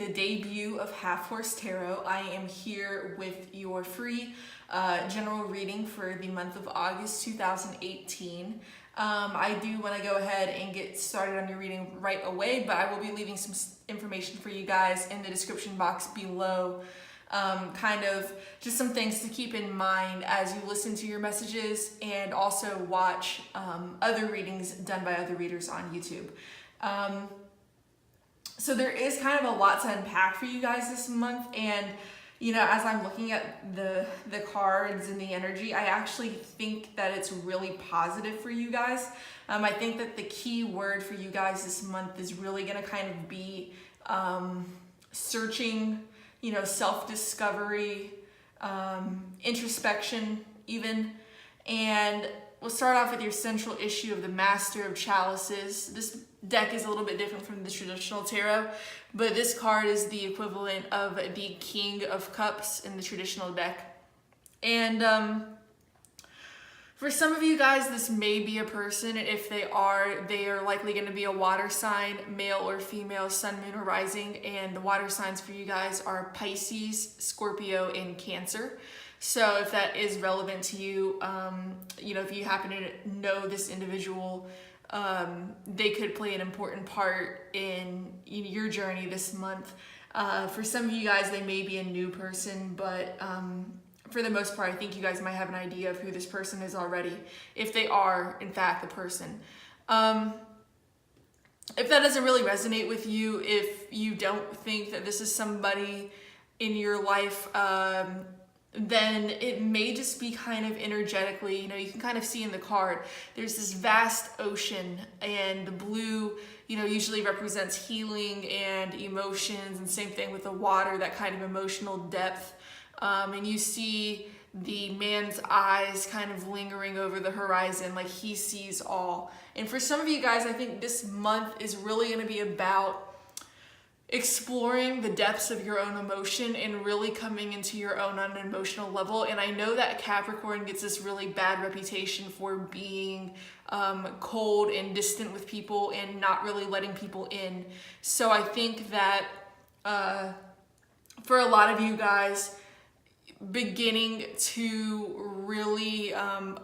the debut of Half Horse Tarot. I am here with your free general reading for the month of August 2018. I do want to go ahead and get started on your reading right away, but I will be leaving some information for you guys in the description box below. Kind of just some things to keep in mind as you listen to your messages and also watch other readings done by other readers on YouTube. So there is kind of a lot to unpack for you guys this month, and you know, as I'm looking at the cards and the energy, I actually think that it's really positive for you guys. I think that the key word for you guys this month is really going to kind of be searching, you know, self-discovery, introspection even. And we'll start off with your central issue of the Master of Chalices. This deck is a little bit different from the traditional tarot, but this card is the equivalent of the King of Cups in the traditional deck. And for some of you guys, this may be a person. If they are likely going to be a water sign, male or female, sun, moon, or rising. And the water signs for you guys are Pisces, Scorpio, and Cancer. So if that is relevant to you, you know, if you happen to know this individual, they could play an important part in your journey this month. For some of you guys, they may be a new person, but for the most part, I think you guys might have an idea of who this person is already, if they are, in fact, the person. If that doesn't really resonate with you, if you don't think that this is somebody in your life, then it may just be kind of energetically, you know, you can kind of see in the card, there's this vast ocean, and the blue, you know, usually represents healing and emotions, and same thing with the water, that kind of emotional depth. And you see the man's eyes kind of lingering over the horizon, like he sees all. And for some of you guys, I think this month is really going to be about exploring the depths of your own emotion and really coming into your own on an emotional level. And I know that Capricorn gets this really bad reputation for being cold and distant with people and not really letting people in. So I think that for a lot of you guys, beginning to really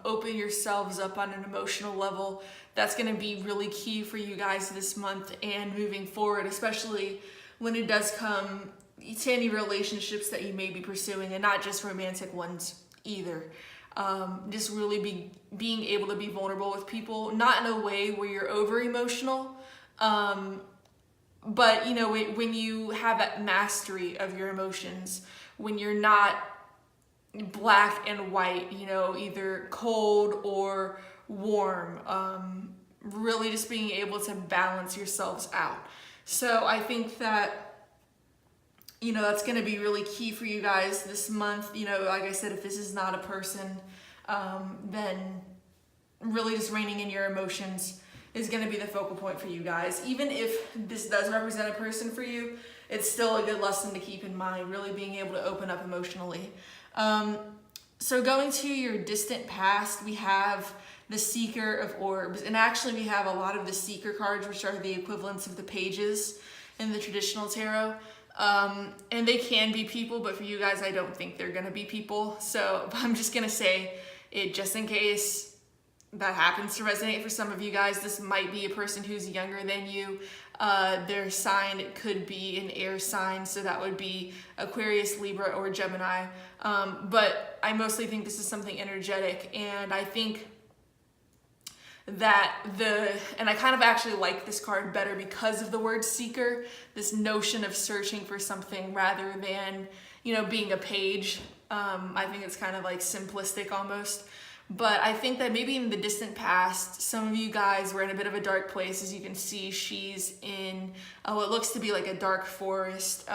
open yourselves up on an emotional level, that's going to be really key for you guys this month and moving forward, especially when it does come to any relationships that you may be pursuing, and not just romantic ones either. Just really being able to be vulnerable with people, not in a way where you're over emotional, but you know, when you have that mastery of your emotions, when you're not black and white, you know, either cold or warm, really just being able to balance yourselves out. So I think that, you know, that's going to be really key for you guys this month. You know, like I said, if this is not a person, then really just reining in your emotions is going to be the focal point for you guys. Even if this does represent a person for you, it's still a good lesson to keep in mind, really being able to open up emotionally. So going to your distant past, we have the Seeker of Orbs, and actually we have a lot of the Seeker cards, which are the equivalents of the pages in the traditional tarot. And they can be people, but for you guys, I don't think they're gonna be people. So I'm just gonna say it just in case that happens to resonate for some of you guys. This might be a person who's younger than you. Their sign could be an air sign, so that would be Aquarius, Libra, or Gemini. But I mostly think this is something energetic, and I think that and I kind of actually like this card better because of the word seeker, this notion of searching for something rather than, you know, being a page. I think it's kind of like simplistic almost. But I think that maybe in the distant past, some of you guys were in a bit of a dark place. As you can see, she's in what looks to be like a dark forest,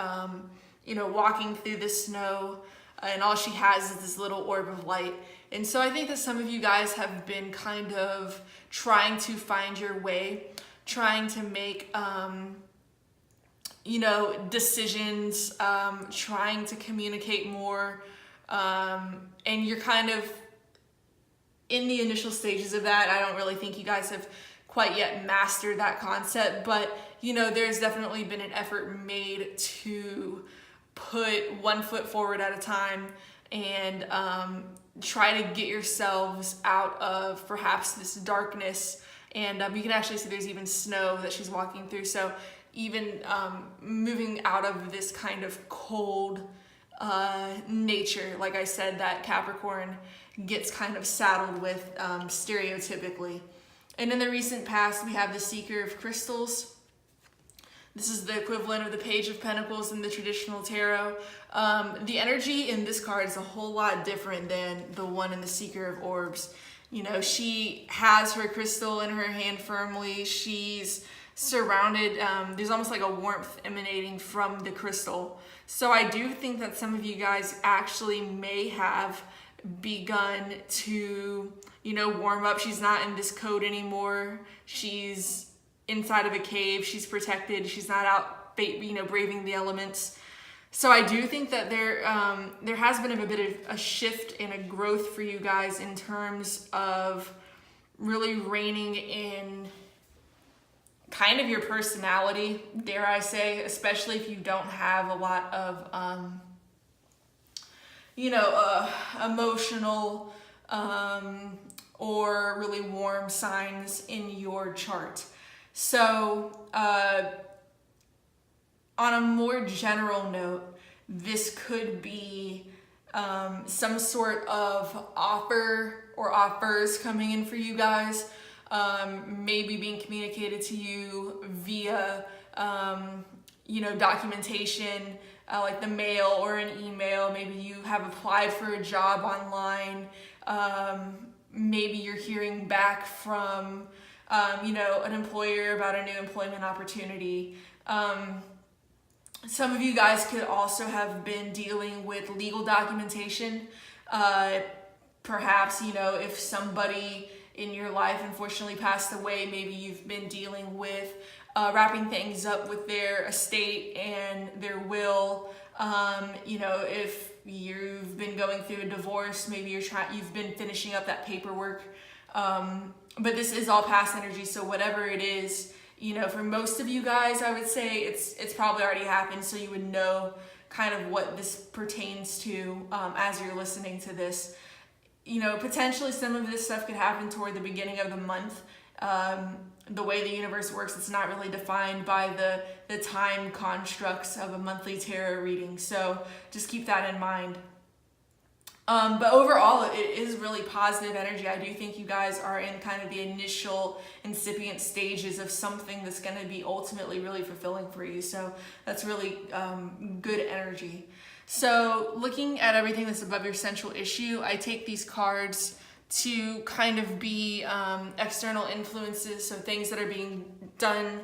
you know, walking through the snow, and all she has is this little orb of light. And so I think that some of you guys have been kind of trying to find your way, trying to make, you know, decisions, trying to communicate more, and you're kind of in the initial stages of that. I don't really think you guys have quite yet mastered that concept, but there's definitely been an effort made to put one foot forward at a time and try to get yourselves out of perhaps this darkness. And you can actually see there's even snow that she's walking through. So even moving out of this kind of cold nature, like I said, that Capricorn gets kind of saddled with stereotypically. And in the recent past, we have the Seeker of Crystals. This is the equivalent of the Page of Pentacles in the traditional tarot. The energy in this card is a whole lot different than the one in the Seeker of Orbs. She has her crystal in her hand firmly. She's surrounded, there's almost like a warmth emanating from the crystal. So I do think that some of you guys actually may have begun to, warm up. She's not in this coat anymore. She's inside of a cave. She's protected. She's not out, braving the elements. So I do think that there has been a bit of a shift and a growth for you guys in terms of really reining in kind of your personality, dare I say, especially if you don't have a lot of, emotional or really warm signs in your chart. So on a more general note, this could be some sort of offer or offers coming in for you guys, maybe being communicated to you via, documentation, like the mail or an email. Maybe you have applied for a job online. Maybe you're hearing back from, an employer about a new employment opportunity. Some of you guys could also have been dealing with legal documentation. Perhaps, if somebody in your life unfortunately passed away, maybe you've been dealing with wrapping things up with their estate and their will. If you've been going through a divorce, maybe you've been finishing up that paperwork. But this is all past energy, so whatever it is, for most of you guys, I would say it's probably already happened, so you would know kind of what this pertains to as you're listening to this. Potentially some of this stuff could happen toward the beginning of the month. The way the universe works, it's not really defined by the time constructs of a monthly tarot reading, so just keep that in mind. But overall, it is really positive energy. I do think you guys are in kind of the initial incipient stages of something that's going to be ultimately really fulfilling for you. So that's really good energy. So looking at everything that's above your central issue, I take these cards to kind of be external influences, so things that are being done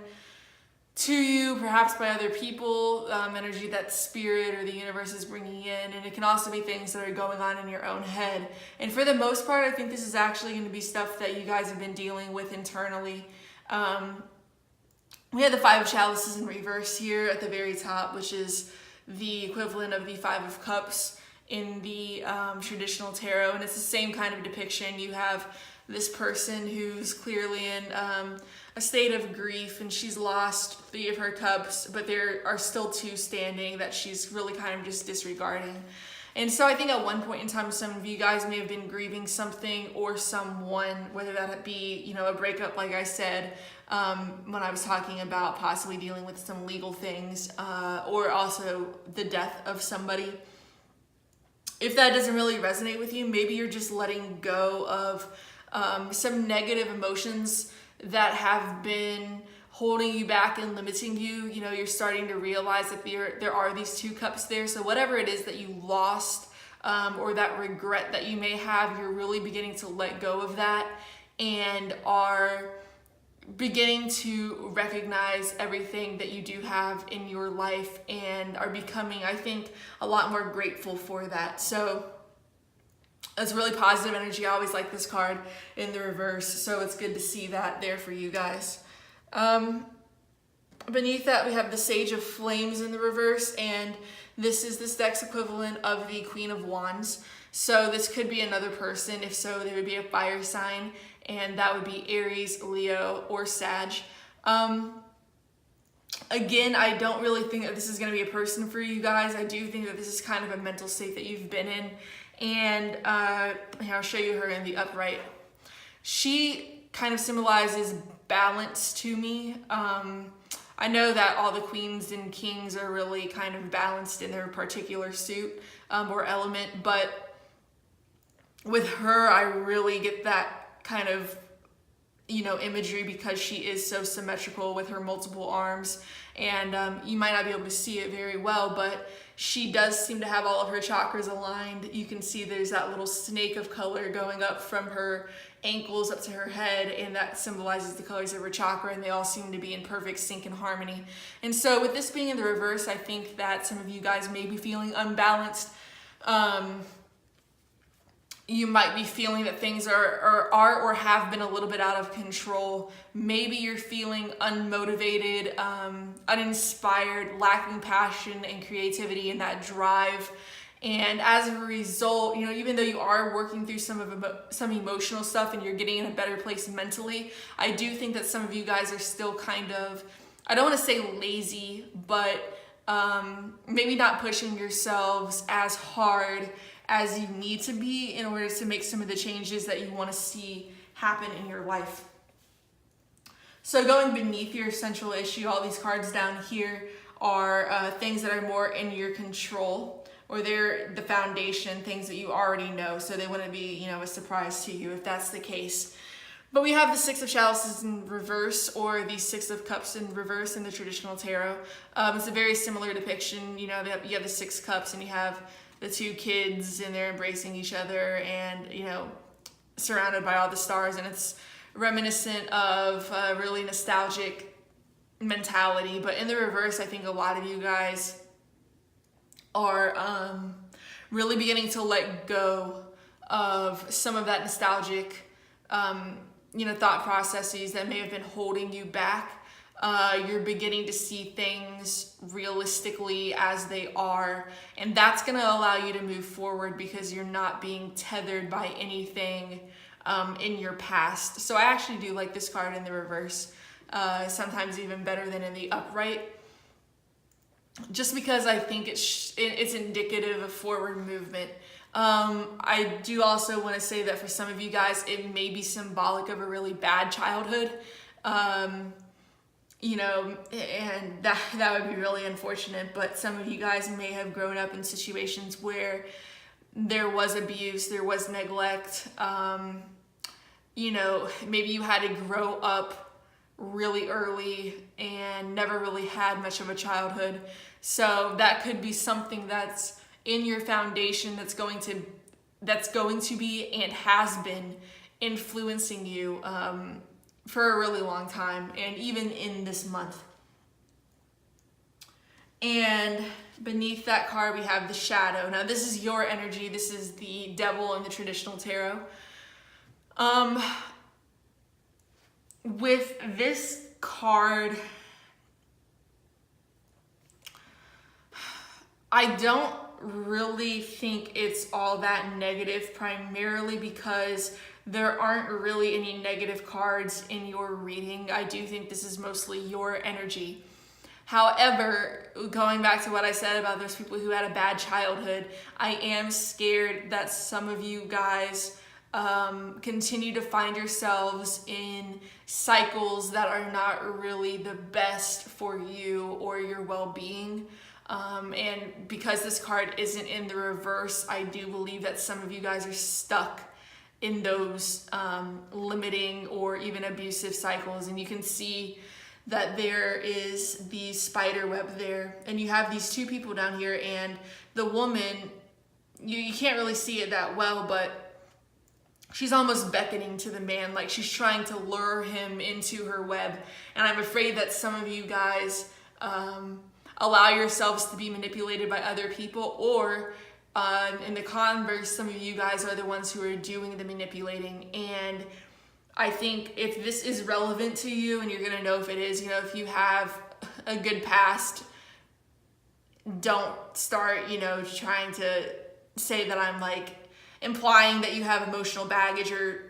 to you, perhaps by other people, energy that spirit or the universe is bringing in, and it can also be things that are going on in your own head. And for the most part, I think this is actually going to be stuff that you guys have been dealing with internally. We had the Five of Chalices in reverse here at the very top, which is the equivalent of the Five of Cups in the traditional tarot, and it's the same kind of depiction. You have this person who's clearly in a state of grief, and she's lost 3 of her cups, but there are still 2 standing that she's really kind of just disregarding. And so I think at one point in time, some of you guys may have been grieving something or someone, whether that be, a breakup, like I said, when I was talking about possibly dealing with some legal things, or also the death of somebody. If that doesn't really resonate with you, maybe you're just letting go of some negative emotions that have been holding you back and limiting you. You're starting to realize that there are these 2 cups there. So whatever it is that you lost, or that regret that you may have, you're really beginning to let go of that and are beginning to recognize everything that you do have in your life and are becoming, I think, a lot more grateful for that. So it's really positive energy. I always like this card in the reverse, so it's good to see that there for you guys. Beneath that, we have the Sage of Flames in the reverse, and this is this deck's equivalent of the Queen of Wands. So this could be another person. If so, they would be a fire sign, and that would be Aries, Leo, or Sag. Again, I don't really think that this is going to be a person for you guys. I do think that this is kind of a mental state that you've been in. And here, I'll show you her in the upright. She kind of symbolizes balance to me. I know that all the queens and kings are really kind of balanced in their particular suit or element, but with her, I really get that kind of, you know, imagery because she is so symmetrical with her multiple arms. And you might not be able to see it very well, but she does seem to have all of her chakras aligned. You can see there's that little snake of color going up from her ankles up to her head, and that symbolizes the colors of her chakra, and they all seem to be in perfect sync and harmony. And so with this being in the reverse, I think that some of you guys may be feeling unbalanced. You might be feeling that things are or have been a little bit out of control. Maybe you're feeling unmotivated, uninspired, lacking passion and creativity and that drive. And as a result, you know, even though you are working through some emotional stuff and you're getting in a better place mentally, I do think that some of you guys are still kind of, I don't want to say lazy, but maybe not pushing yourselves as hard as you need to be in order to make some of the changes that you want to see happen in your life. So going beneath your central issue, all these cards down here are things that are more in your control, or they're the foundation, things that you already know, so they wouldn't be, you know, a surprise to you if that's the case. But we have the Six of Chalices in reverse, or the Six of Cups in reverse in the traditional tarot. It's a very similar depiction. You know, you have the Six Cups and you have the two kids and they're embracing each other and, you know, surrounded by all the stars, and it's reminiscent of a really nostalgic mentality. But in the reverse, I think a lot of you guys are really beginning to let go of some of that nostalgic you know, thought processes that may have been holding you back. You're beginning to see things realistically as they are, and that's going to allow you to move forward because you're not being tethered by anything in your past. So I actually do like this card in the reverse, sometimes even better than in the upright, just because I think it's indicative of forward movement. I do also want to say that for some of you guys, it may be symbolic of a really bad childhood. You know, and that would be really unfortunate, but some of you guys may have grown up in situations where there was abuse, there was neglect. You know, maybe you had to grow up really early and never really had much of a childhood. So that could be something that's in your foundation that's going to be and has been influencing you for a really long time, and even in this month. And beneath that card we have the Shadow. Now this is your energy. This is the Devil in the traditional tarot. With this card, I don't really think it's all that negative, primarily because there aren't really any negative cards in your reading. I do think this is mostly your energy. However, going back to what I said about those people who had a bad childhood, I am scared that some of you guys continue to find yourselves in cycles that are not really the best for you or your well-being. And because this card isn't in the reverse, I do believe that some of you guys are stuck in those limiting or even abusive cycles. And you can see that there is the spider web there, and you have these two people down here, and the woman, you can't really see it that well, but she's almost beckoning to the man, like she's trying to lure him into her web. And I'm afraid that some of you guys allow yourselves to be manipulated by other people, or in the converse, some of you guys are the ones who are doing the manipulating. And I think if this is relevant to you, and you're gonna know if it is, you know, if you have a good past, don't start, you know, trying to say that I'm like implying that you have emotional baggage or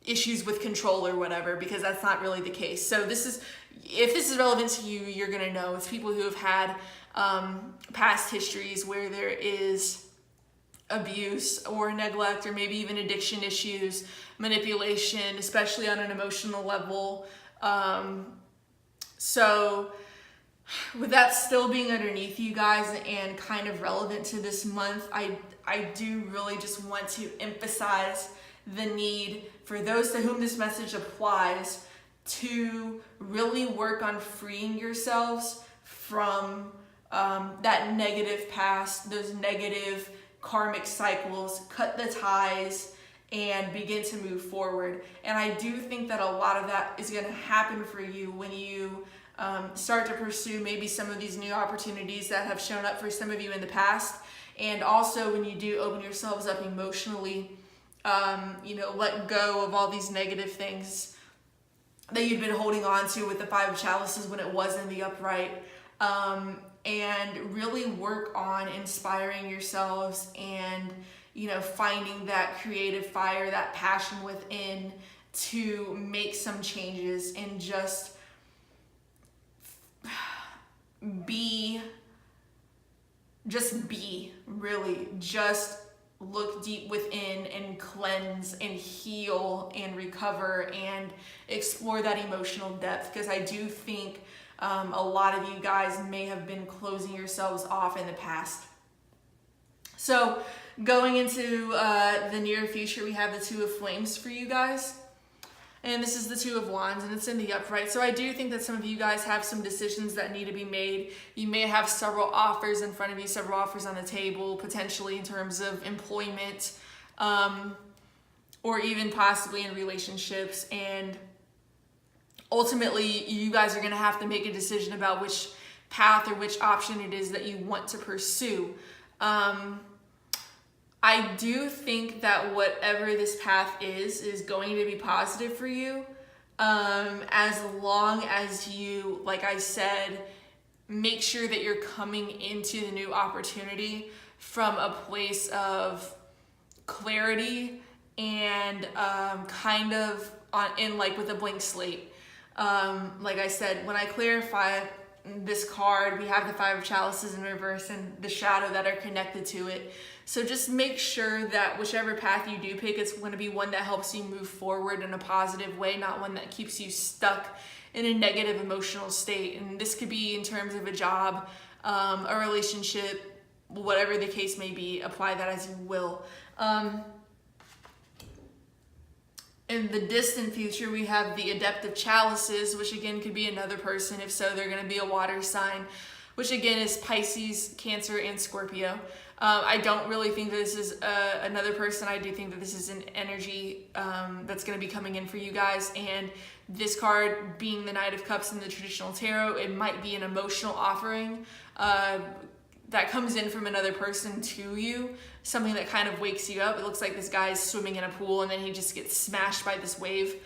issues with control or whatever, because that's not really the case. So if this is relevant to you, you're going to know it's people who have had past histories where there is abuse or neglect, or maybe even addiction issues, manipulation, especially on an emotional level. So with that still being underneath you guys and kind of relevant to this month, I do really just want to emphasize the need for those to whom this message applies to really work on freeing yourselves from that negative past, those negative karmic cycles, cut the ties, and begin to move forward. And I do think that a lot of that is going to happen for you when you start to pursue maybe some of these new opportunities that have shown up for some of you in the past. And also when you do open yourselves up emotionally, let go of all these negative things that you've been holding on to with the Five of Chalices when it was in the upright, and really work on inspiring yourselves and, finding that creative fire, that passion within to make some changes and just be, really, just look deep within and cleanse and heal and recover and explore that emotional depth, because I do think a lot of you guys may have been closing yourselves off in the past. So going into the near future, we have the Two of Flames for you guys. And this is the Two of Wands, and it's in the upright. So I do think that some of you guys have some decisions that need to be made. You may have several offers in front of you, several offers on the table, potentially in terms of employment, or even possibly in relationships. And ultimately, you guys are going to have to make a decision about which path or which option it is that you want to pursue. I do think that whatever this path is going to be positive for you, as long as you, like I said, make sure that you're coming into the new opportunity from a place of clarity and with a blank slate. Like I said, when I clarify this card, we have the Five of Chalices in reverse and the shadow that are connected to it. So just make sure that whichever path you do pick, it's going to be one that helps you move forward in a positive way, not one that keeps you stuck in a negative emotional state. And this could be in terms of a job, a relationship, whatever the case may be. Apply that as you will. In the distant future, we have the Adept of Chalices, which again could be another person. If so, they're going to be a water sign, which again is Pisces, Cancer, and Scorpio. I don't really think that this is another person. I do think that this is an energy that's going to be coming in for you guys. And this card being the Knight of Cups in the traditional tarot, it might be an emotional offering that comes in from another person to you, something that kind of wakes you up. It looks like this guy's swimming in a pool and then he just gets smashed by this wave.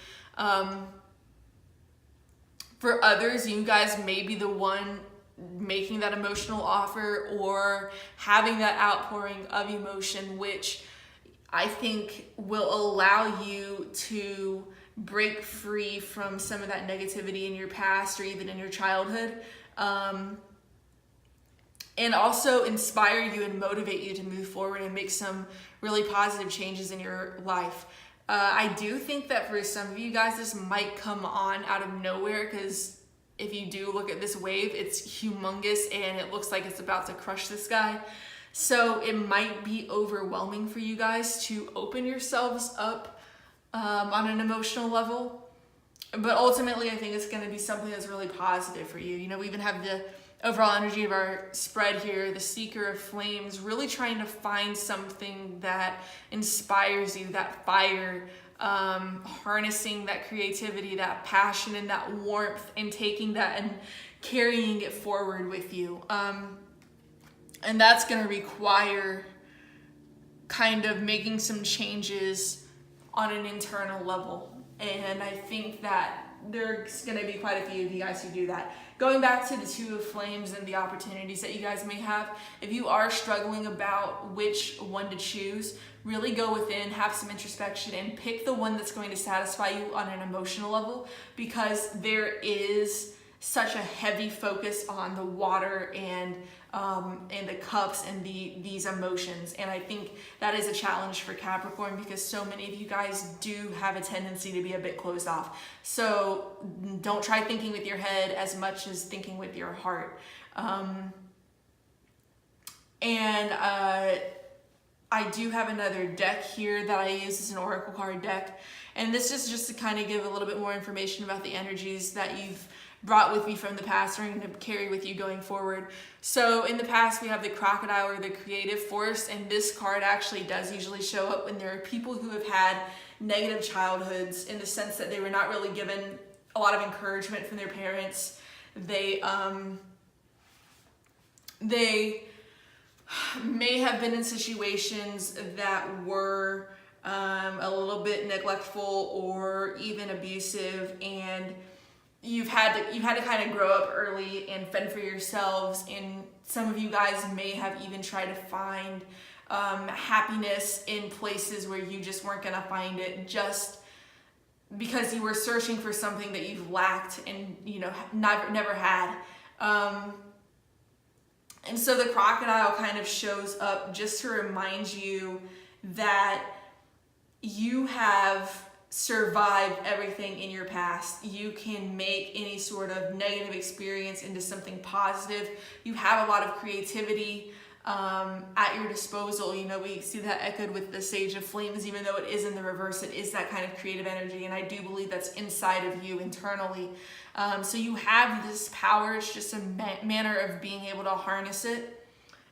For others, you guys may be the one making that emotional offer or having that outpouring of emotion, which I think will allow you to break free from some of that negativity in your past or even in your childhood. And also inspire you and motivate you to move forward and make some really positive changes in your life. I do think that for some of you guys, this might come on out of nowhere, because if you do look at this wave, it's humongous and it looks like it's about to crush this guy. So it might be overwhelming for you guys to open yourselves up on an emotional level. But ultimately, I think it's going to be something that's really positive for you. We even have the overall energy of our spread here, the Seeker of Flames, really trying to find something that inspires you, that fire, harnessing that creativity, that passion, and that warmth, and taking that and carrying it forward with you. And that's going to require kind of making some changes on an internal level. And I think that there's going to be quite a few of you guys who do that. Going back to the Two of Flames and the opportunities that you guys may have, if you are struggling about which one to choose, really go within, have some introspection, and pick the one that's going to satisfy you on an emotional level, because there is such a heavy focus on the water and the cups and these emotions. And I think that is a challenge for Capricorn, because so many of you guys do have a tendency to be a bit closed off. So don't try thinking with your head as much as thinking with your heart. I do have another deck here that I use as an oracle card deck, and this is just to kind of give a little bit more information about the energies that you've brought with me from the past, or going to carry with you going forward. So in the past, we have the crocodile, or the creative force, and this card actually does usually show up when there are people who have had negative childhoods, in the sense that they were not really given a lot of encouragement from their parents. They may have been in situations that were a little bit neglectful or even abusive, and you've had to kind of grow up early and fend for yourselves. And some of you guys may have even tried to find happiness in places where you just weren't gonna find it, just because you were searching for something that you've lacked and never had. And so the crocodile kind of shows up just to remind you that you have survived everything in your past. You can make any sort of negative experience into something positive. You have a lot of creativity at your disposal. We see that echoed with the Sage of Flames. Even though it is in the reverse, it is that kind of creative energy, and I do believe that's inside of you internally. So you have this power. It's just a manner of being able to harness it.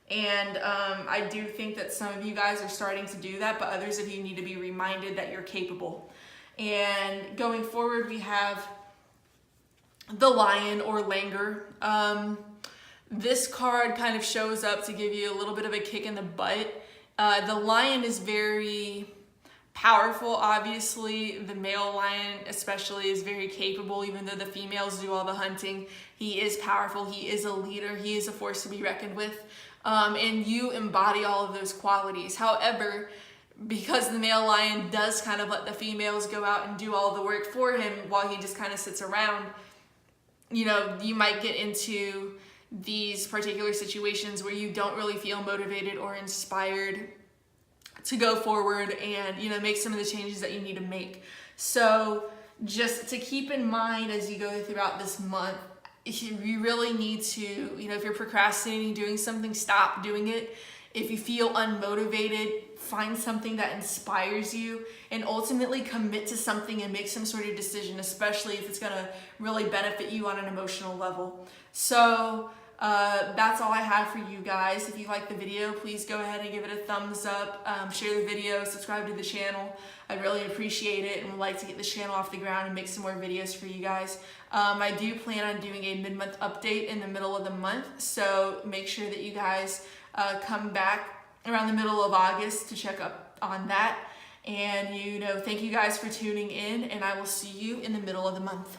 And I do think that some of you guys are starting to do that, but others of you need to be reminded that you're capable. And going forward, we have the Lion, or Langur. This card kind of shows up to give you a little bit of a kick in the butt. The Lion is very powerful. Obviously, the male lion especially is very capable, even though the females do all the hunting. He is powerful. He is a leader. He is a force to be reckoned with. And you embody all of those qualities. However, because the male lion does kind of let the females go out and do all the work for him while he just kind of sits around, you might get into these particular situations where you don't really feel motivated or inspired to go forward and make some of the changes that you need to make. So just to keep in mind as you go throughout this month, you really need to, if you're procrastinating doing something, stop doing it. If you feel unmotivated, find something that inspires you, and ultimately commit to something and make some sort of decision, especially if it's gonna really benefit you on an emotional level. So that's all I have for you guys. If you like the video, please go ahead and give it a thumbs up, share the video, subscribe to the channel. I'd really appreciate it, and would like to get this channel off the ground and make some more videos for you guys. I do plan on doing a mid-month update in the middle of the month, so make sure that you guys come back around the middle of August to check up on that. And thank you guys for tuning in, and I will see you in the middle of the month.